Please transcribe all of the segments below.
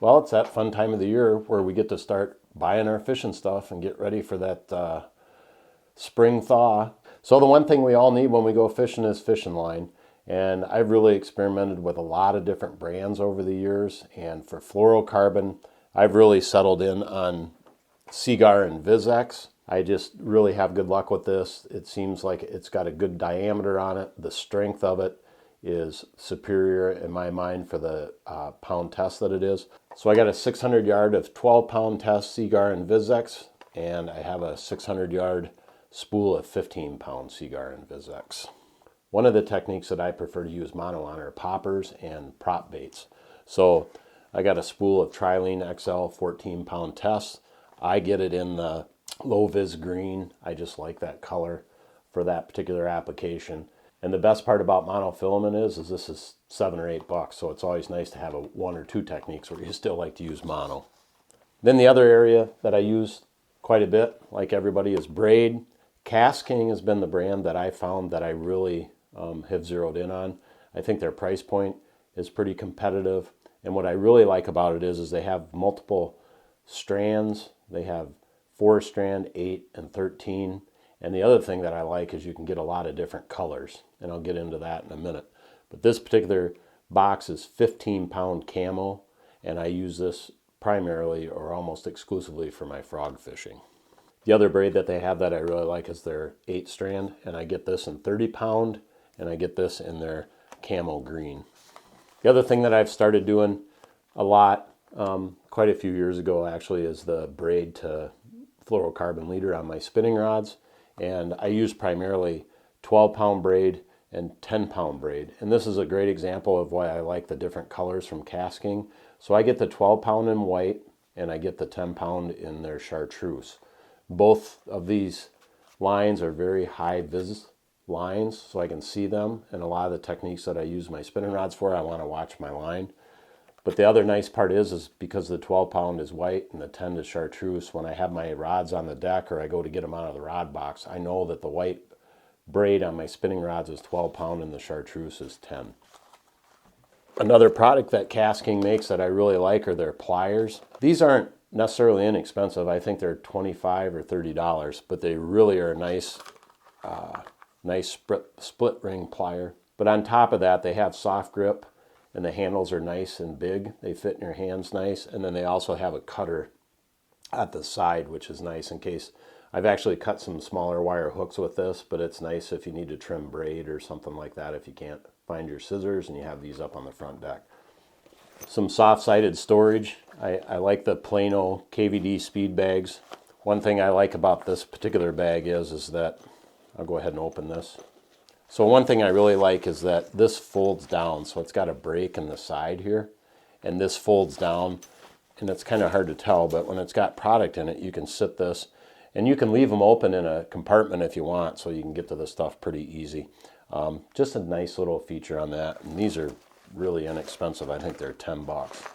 Well, it's that fun time of the year where we get to start buying our fishing stuff and get ready for that spring thaw. So the one thing we all need when we go fishing is fishing line. And I've really experimented with a lot of different brands over the years. And for fluorocarbon, I've really settled in on Seaguar and Vizex. I just really have good luck with this. It seems like it's got a good diameter on it. The strength of it is superior in my mind for the pound test that it is. So I got a 600 yard of 12 pound test Seaguar and Vizex, and I have a 600 yard spool of 15 pound Seaguar and Vizex. One of the techniques that I prefer to use mono on are poppers and prop baits. So I got a spool of Trilene XL 14 pound test. I get it in the low vis green. I just like that color for that particular application. And the best part about monofilament is this is $7 or $8, so it's always nice to have one or two techniques where you still like to use mono. Then the other area that I use quite a bit, like everybody, is braid. Cast King has been the brand that I found that I really have zeroed in on. I think their price point is pretty competitive, and what I really like about it is they have multiple strands. They have 4-strand, 8, and 13. And the other thing that I like is you can get a lot of different colors, and I'll get into that in a minute. But this particular box is 15 pound camo, and I use this primarily or almost exclusively for my frog fishing. The other braid that they have that I really like is their 8-strand, and I get this in 30 pound, and I get this in their camo green. The other thing that I've started doing a lot, quite a few years ago actually, is the braid to fluorocarbon leader on my spinning rods. And I use primarily 12 pound braid and 10 pound braid. And this is a great example of why I like the different colors from Cast King. So I get the 12 pound in white and I get the 10 pound in their chartreuse. Both of these lines are very high vis lines, so I can see them. And a lot of the techniques that I use my spinning rods for, I want to watch my line. But the other nice part is because the 12 pound is white and the 10 is chartreuse, when I have my rods on the deck or I go to get them out of the rod box, I know that the white braid on my spinning rods is 12 pound and the chartreuse is 10. Another product that Cast King makes that I really like are their pliers. These aren't necessarily inexpensive. I think they're $25 or $30, but they really are a nice split ring plier. But on top of that, they have soft grip, and the handles are nice and big. They fit in your hands nice. And then they also have a cutter at the side, which is nice in case I've actually cut some smaller wire hooks with this, but it's nice if you need to trim braid or something like that if you can't find your scissors, and you have these up on the front deck. Some soft-sided storage. I like the Plano KVD speed bags. One thing I like about this particular bag is that, I'll go ahead and open this. So one thing I really like is that this folds down, so it's got a break in the side here, and this folds down, and it's kind of hard to tell, but when it's got product in it, you can sit this, and you can leave them open in a compartment if you want, so you can get to the stuff pretty easy. Just a nice little feature on that, and these are really inexpensive. I think they're $10.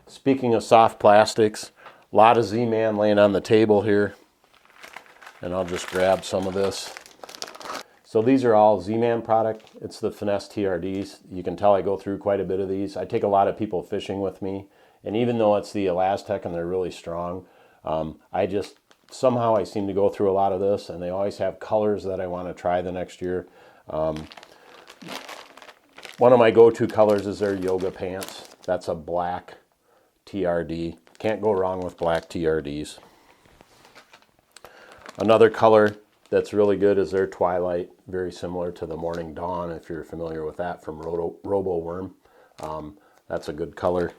Speaking of soft plastics, a lot of Z-Man laying on the table here, and I'll just grab some of this. So these are all Z-Man product. It's the Finesse TRDs. You can tell I go through quite a bit of these. I take a lot of people fishing with me, and even though it's the Elastec and they're really strong, somehow I seem to go through a lot of this, and they always have colors that I want to try the next year. One of my go-to colors is their yoga pants. That's a black TRD. Can't go wrong with black TRDs. Another color that's really good is their Twilight, very similar to the Morning Dawn, if you're familiar with that from Robo Worm. That's a good color.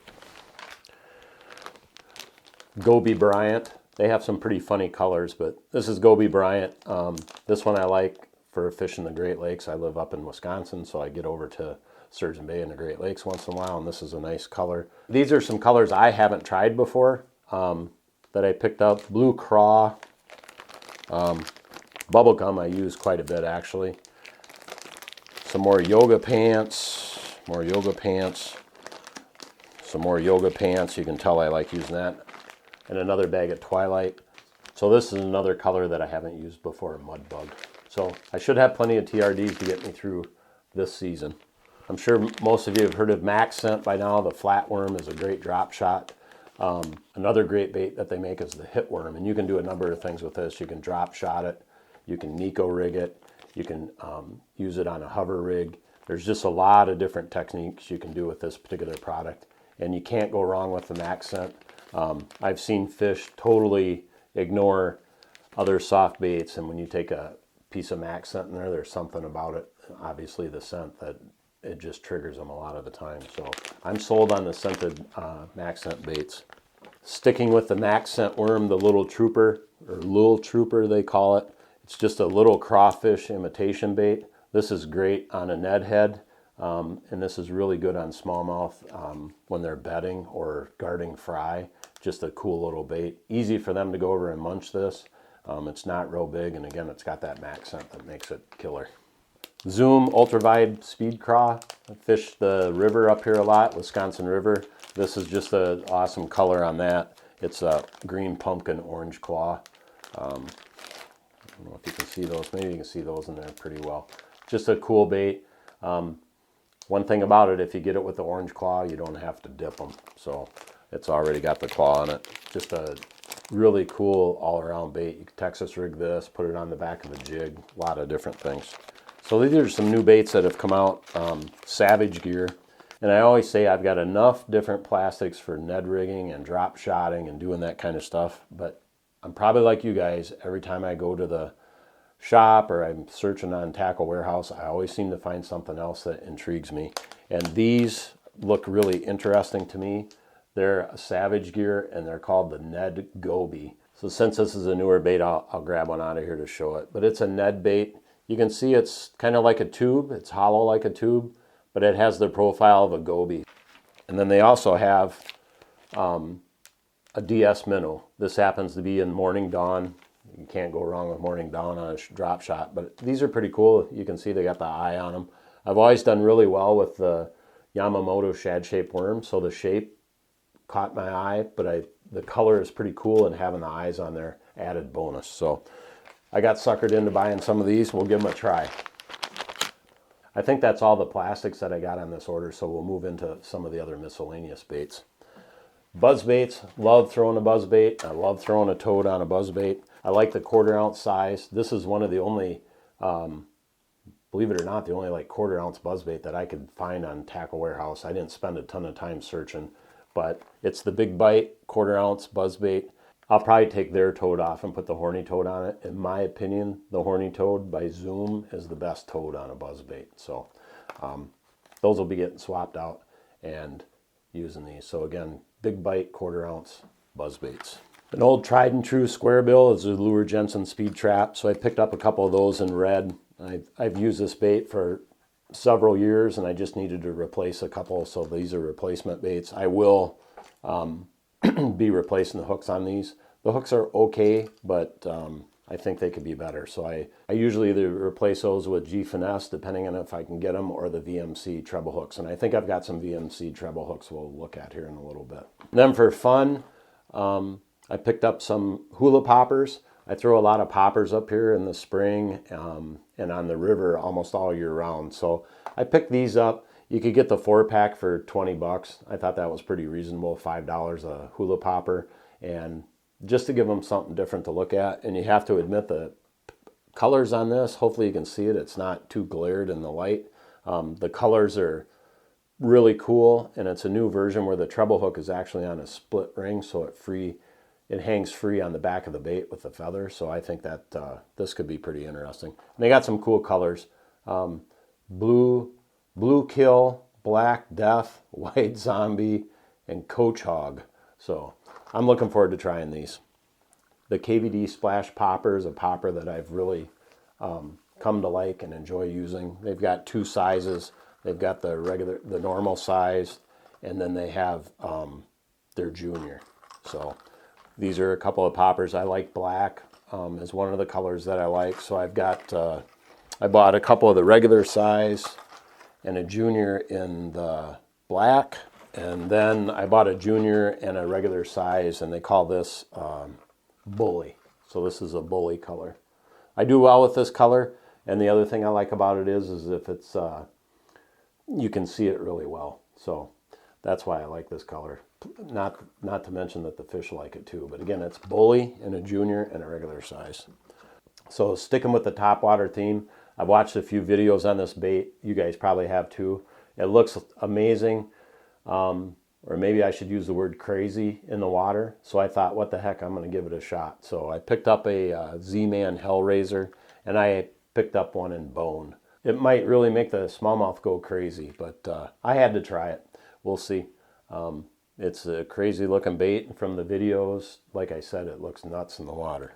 Goby Bryant, they have some pretty funny colors, but this is Goby Bryant. This one I like for fishing the Great Lakes. I live up in Wisconsin, so I get over to Sturgeon Bay and the Great Lakes once in a while, and this is a nice color. These are some colors I haven't tried before that I picked up. Blue Craw. Bubblegum I use quite a bit actually. Some more yoga pants, some more yoga pants. You can tell I like using that. And another bag of Twilight. So this is another color that I haven't used before, Mud Bug. So I should have plenty of TRDs to get me through this season. I'm sure most of you have heard of Max Scent by now. The flatworm is a great drop shot. Another great bait that they make is the hitworm, and you can do a number of things with this. You can drop shot it, you can Nico rig it, you can use it on a hover rig. There's just a lot of different techniques you can do with this particular product, and you can't go wrong with the Max Scent. I've seen fish totally ignore other soft baits, and when you take a piece of Max Scent in there, there's something about it, obviously the scent, that it just triggers them a lot of the time. So I'm sold on the scented Max Scent baits. Sticking with the Max Scent worm, the little trooper, or Lil Trooper they call it. It's just a little crawfish imitation bait. This is great on a Ned head, and this is really good on smallmouth when they're bedding or guarding fry. Just a cool little bait. Easy for them to go over and munch this. It's not real big, and again, it's got that Max Scent that makes it killer. Zoom ultrawide speed craw. I fish the river up here a lot, Wisconsin River. This is just an awesome color on that. It's a green pumpkin orange claw. I don't know if you can see those. Maybe you can see those in there pretty well. Just a cool bait. One thing about it, if you get it with the orange claw, you don't have to dip them. So it's already got the claw on it. Just a really cool all-around bait. You can Texas rig this, put it on the back of a jig, a lot of different things. So these are some new baits that have come out, Savage Gear. And I always say I've got enough different plastics for Ned rigging and drop shotting and doing that kind of stuff. But I'm probably like you guys, every time I go to the shop or I'm searching on Tackle Warehouse, I always seem to find something else that intrigues me. And these look really interesting to me. They're a Savage Gear, and they're called the Ned Goby. So since this is a newer bait, I'll grab one out of here to show it. But it's a Ned bait. You can see it's kind of like a tube. It's hollow like a tube, but it has the profile of a goby. And then they also have a DS Minnow. This happens to be in Morning Dawn. You can't go wrong with Morning Dawn on a drop shot, but these are pretty cool. You can see they got the eye on them. I've always done really well with the Yamamoto shad-shaped worm, so the shape caught my eye, but the color is pretty cool, and having the eyes on there added bonus. So I got suckered into buying some of these. We'll give them a try. I think that's all the plastics that I got on this order, so we'll move into some of the other miscellaneous baits. Buzz baits, love throwing a buzz bait. I love throwing a toad on a buzz bait. I like the 1/4 ounce size. This is one of the only, believe it or not, the only like 1/4 ounce buzz bait that I could find on Tackle Warehouse. I didn't spend a ton of time searching, but it's the Big Bite 1/4 ounce buzz bait. I'll probably take their toad off and put the horny toad on it. In my opinion, the horny toad by Zoom is the best toad on a buzz bait. So those will be getting swapped out and using these. So again, Big Bite 1/4 ounce buzz baits. An old tried and true square bill is the Lure Jensen Speedtrap. So I picked up a couple of those in red. I've used this bait for several years, and I just needed to replace a couple. So these are replacement baits. I will be replacing the hooks on these. The hooks are okay, but I think they could be better. So I usually either replace those with G Finesse, depending on if I can get them, or the VMC treble hooks. And I think I've got some VMC treble hooks we'll look at here in a little bit. And then for fun, I picked up some Hula Poppers. I throw a lot of poppers up here in the spring and on the river almost all year round. So I picked these up. You could get the 4-pack for 20 bucks. I thought that was pretty reasonable, $5 a Hula Popper. And just to give them something different to look at. And you have to admit the colors on this, hopefully you can see it. It's not too glared in the light. The colors are really cool, and it's a new version where the treble hook is actually on a split ring, so it hangs free on the back of the bait with the feather. So I think that this could be pretty interesting. And they got some cool colors. Blue Kill, Black Death, White Zombie, and Coach Hog. So I'm looking forward to trying these. The KVD Splash Popper is a popper that I've really come to like and enjoy using. They've got 2 sizes. They've got the normal size, and then they have their junior. So these are a couple of poppers. I like black is one of the colors that I like. So I've got, I bought a couple of the regular size and a junior in the black. And then I bought a junior and a regular size, and they call this Bully. So this is a Bully color. I do well with this color, and the other thing I like about it is if it's, you can see it really well. So that's why I like this color. Not to mention that the fish like it too. But again, it's bully in a junior and a regular size. So sticking with the topwater theme, I've watched a few videos on this bait. You guys probably have too. It looks amazing. Or maybe I should use the word crazy in the water. So I thought, what the heck, I'm going to give it a shot. So I picked up a ZMan Hellraiser, and I picked up one in bone. It might really make the smallmouth go crazy, but I had to try it. We'll see. It's a crazy looking bait from the videos. Like I said, it looks nuts in the water.